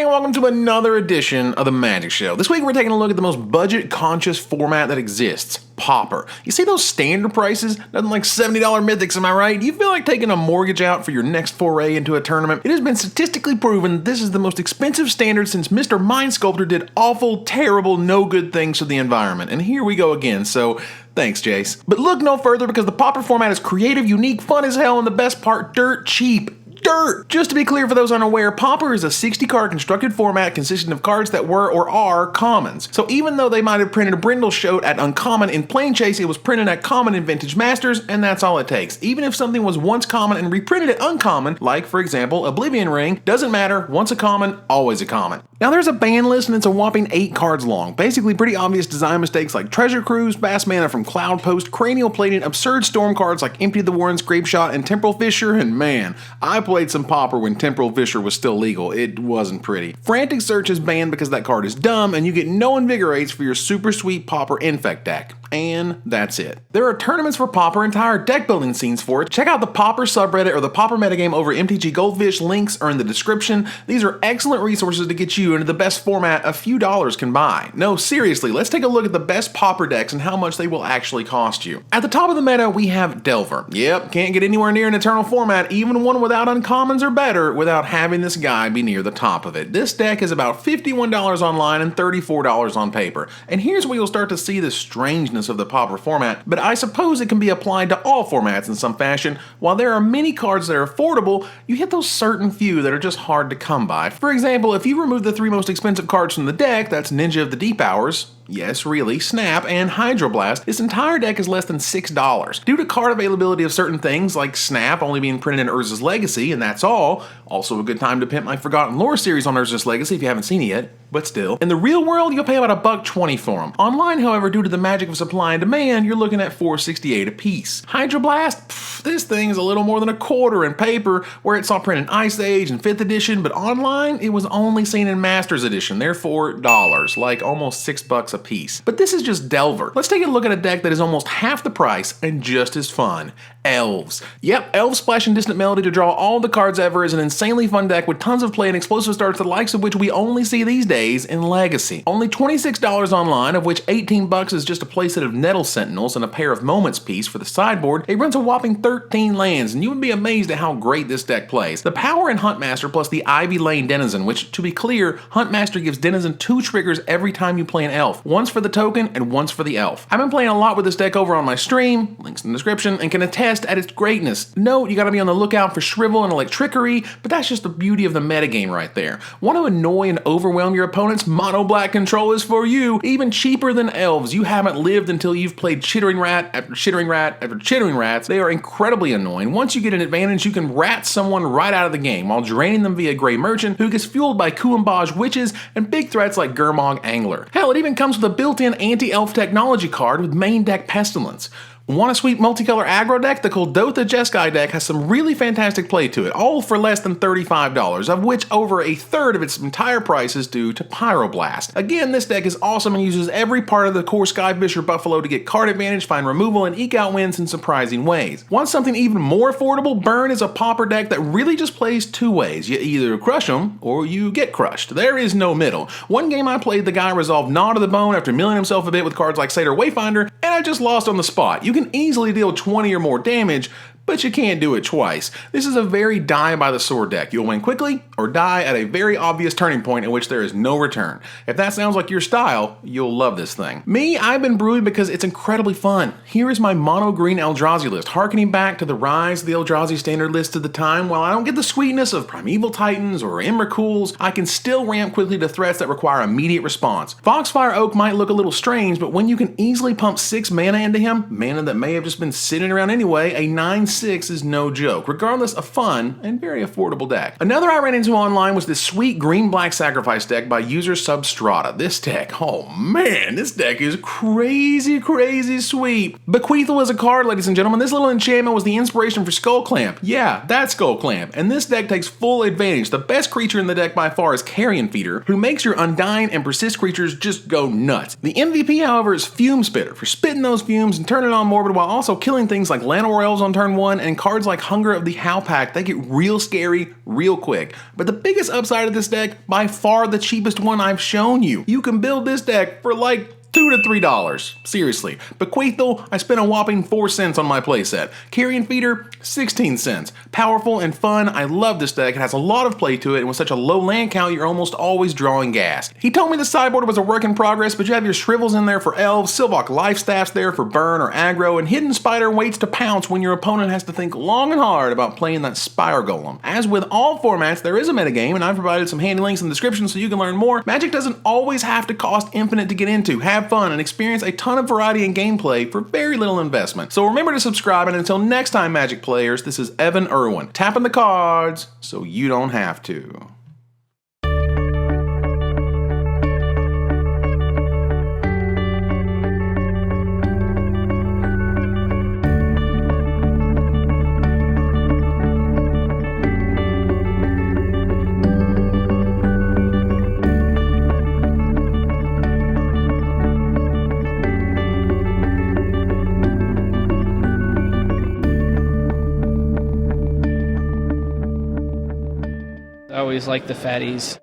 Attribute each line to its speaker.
Speaker 1: everybody, and welcome to another edition of the Magic Show. This week we're taking a look at the most budget-conscious format that exists, Pauper. You see those standard prices? Nothing like $70 mythics, am I right? You feel like taking a mortgage out for your next foray into a tournament? It has been statistically proven that this is the most expensive standard since Mr. Mind Sculptor did awful, terrible, no good things to the environment. And here we go again, so thanks, Jace. But look no further because the Pauper format is creative, unique, fun as hell, and the best part, dirt cheap. Dirt! Just to be clear for those unaware, Pauper is a 60-card constructed format consisting of cards that were or are commons. So even though they might have printed a Brindle Shoat at Uncommon in Plain Chase, it was printed at Common in Vintage Masters, and that's all it takes. Even if something was once common and reprinted at Uncommon, like for example Oblivion Ring, doesn't matter, once a common, always a common. Now there's a ban list and it's a whopping 8 cards long. Basically pretty obvious design mistakes like Treasure Cruise, Vast Mana from Cloud Post, Cranial Plating, absurd storm cards like Empty the Warren, Scrape Shot, and Temporal Fissure, and man, I played some Pauper when Temporal Fissure was still legal. It wasn't pretty. Frantic Search is banned because that card is dumb and you get no Invigorates for your super sweet Pauper Infect deck. And that's it. There are tournaments for Pauper, entire deck building scenes for it. Check out the Pauper subreddit or the Pauper metagame over MTG Goldfish. Links are in the description. These are excellent resources to get you into the best format a few dollars can buy. No, seriously, let's take a look at the best Pauper decks and how much they will actually cost you. At the top of the meta, we have Delver. Yep, can't get anywhere near an Eternal format, even one without uncommons or better, without having this guy be near the top of it. This deck is about $51 online and $34 on paper. And here's where you'll start to see the strangeness of the Pauper format, but I suppose it can be applied to all formats in some fashion. While there are many cards that are affordable, you hit those certain few that are just hard to come by. For example, if you remove the 3 most expensive cards from the deck, that's Ninja of the Deep Hours, yes, really, Snap, and Hydroblast, this entire deck is less than $6. Due to card availability of certain things, like Snap only being printed in Urza's Legacy, and that's all. Also a good time to pimp my Forgotten Lore series on Urza's Legacy if you haven't seen it yet, but still. In the real world, you'll pay about $1.20 for them. Online, however, due to the magic of supply and demand, you're looking at $4.68 a piece. Hydroblast, this thing is a little more than a quarter in paper, where it saw print in Ice Age and 5th edition, but online, it was only seen in Masters edition, therefore dollars, like almost $6 a piece. But this is just Delver. Let's take a look at a deck that is almost half the price and just as fun. Elves. Yep, Elves Splash and Distant Melody to draw all the cards ever is an insanely fun deck with tons of play and explosive starts, the likes of which we only see these days in Legacy. Only $26 online, of which $18 is just a playset of Nettle Sentinels and a pair of Moments piece for the sideboard. It runs a whopping 13 lands, and you would be amazed at how great this deck plays. The power in Huntmaster plus the Ivy Lane Denizen, which, to be clear, Huntmaster gives Denizen 2 triggers every time you play an elf. Once for the token and once for the elf. I've been playing a lot with this deck over on my stream, links in the description, and can attest at its greatness. Note, you gotta be on the lookout for Shrivel and Electrickery, but that's just the beauty of the metagame right there. Want to annoy and overwhelm your opponents? Mono Black Control is for you. Even cheaper than Elves. You haven't lived until you've played Chittering Rat after Chittering Rat after Chittering Rats. They are incredibly annoying. Once you get an advantage, you can rat someone right out of the game while draining them via Grey Merchant, who gets fueled by Kuambaj Witches and big threats like Gurmag Angler. Hell, it even comes with a built-in anti-elf technology card with main deck Pestilence. Want a sweet multicolor aggro deck? The Kuldotha Jeskai deck has some really fantastic play to it, all for less than $35, of which over a third of its entire price is due to Pyroblast. Again, this deck is awesome and uses every part of the core Skyfisher Buffalo to get card advantage, find removal, and eke out wins in surprising ways. Want something even more affordable? Burn is a Pauper deck that really just plays 2 ways. You either crush them, or you get crushed. There is no middle. One game I played, the guy resolved Gnaw to the Bone after milling himself a bit with cards like Satyr Wayfinder, and I just lost on the spot. You can easily deal 20 or more damage, but you can't do it twice. This is a very die by the sword deck. You'll win quickly or die at a very obvious turning point in which there is no return. If that sounds like your style, you'll love this thing. Me, I've been brewing because it's incredibly fun. Here is my mono green Eldrazi list, harkening back to the rise of the Eldrazi standard list at the time. While I don't get the sweetness of Primeval Titans or Emrakul's, I can still ramp quickly to threats that require immediate response. Foxfire Oak might look a little strange, but when you can easily pump 6 mana into him, mana that may have just been sitting around anyway, a 9/6 is no joke, regardless of fun and very affordable deck. Another I ran into online was this sweet green-black sacrifice deck by user Substrata. This deck, oh man, this deck is crazy sweet. Bequeathal is a card, ladies and gentlemen. This little enchantment was the inspiration for Skull Clamp. Yeah, that's Skull Clamp. And this deck takes full advantage. The best creature in the deck by far is Carrion Feeder, who makes your Undying and Persist creatures just go nuts. The MVP, however, is Fume Spitter, for spitting those fumes and turning on Morbid while also killing things like Llanowar Elves on turn one, and cards like Hunger of the Howpack, they get real scary real quick. But the biggest upside of this deck, by far the cheapest one I've shown you. You can build this deck for like $2 to $3. Seriously. Bequeathal, I spent a whopping 4 cents on my playset. Carrion Feeder, 16 cents. Powerful and fun, I love this deck. It has a lot of play to it, and with such a low land count, you're almost always drawing gas. He told me the sideboard was a work in progress, but you have your Shrivels in there for Elves, Sylvok Lifestaffs there for burn or aggro, and Hidden Spider waits to pounce when your opponent has to think long and hard about playing that Spire Golem. As with all formats, there is a metagame, and I've provided some handy links in the description so you can learn more. Magic doesn't always have to cost infinite to get into. Have fun and experience a ton of variety in gameplay for very little investment. So remember to subscribe, and until next time, Magic players, this is Evan Irwin, tapping the cards so you don't have to.
Speaker 2: I always like the fatties.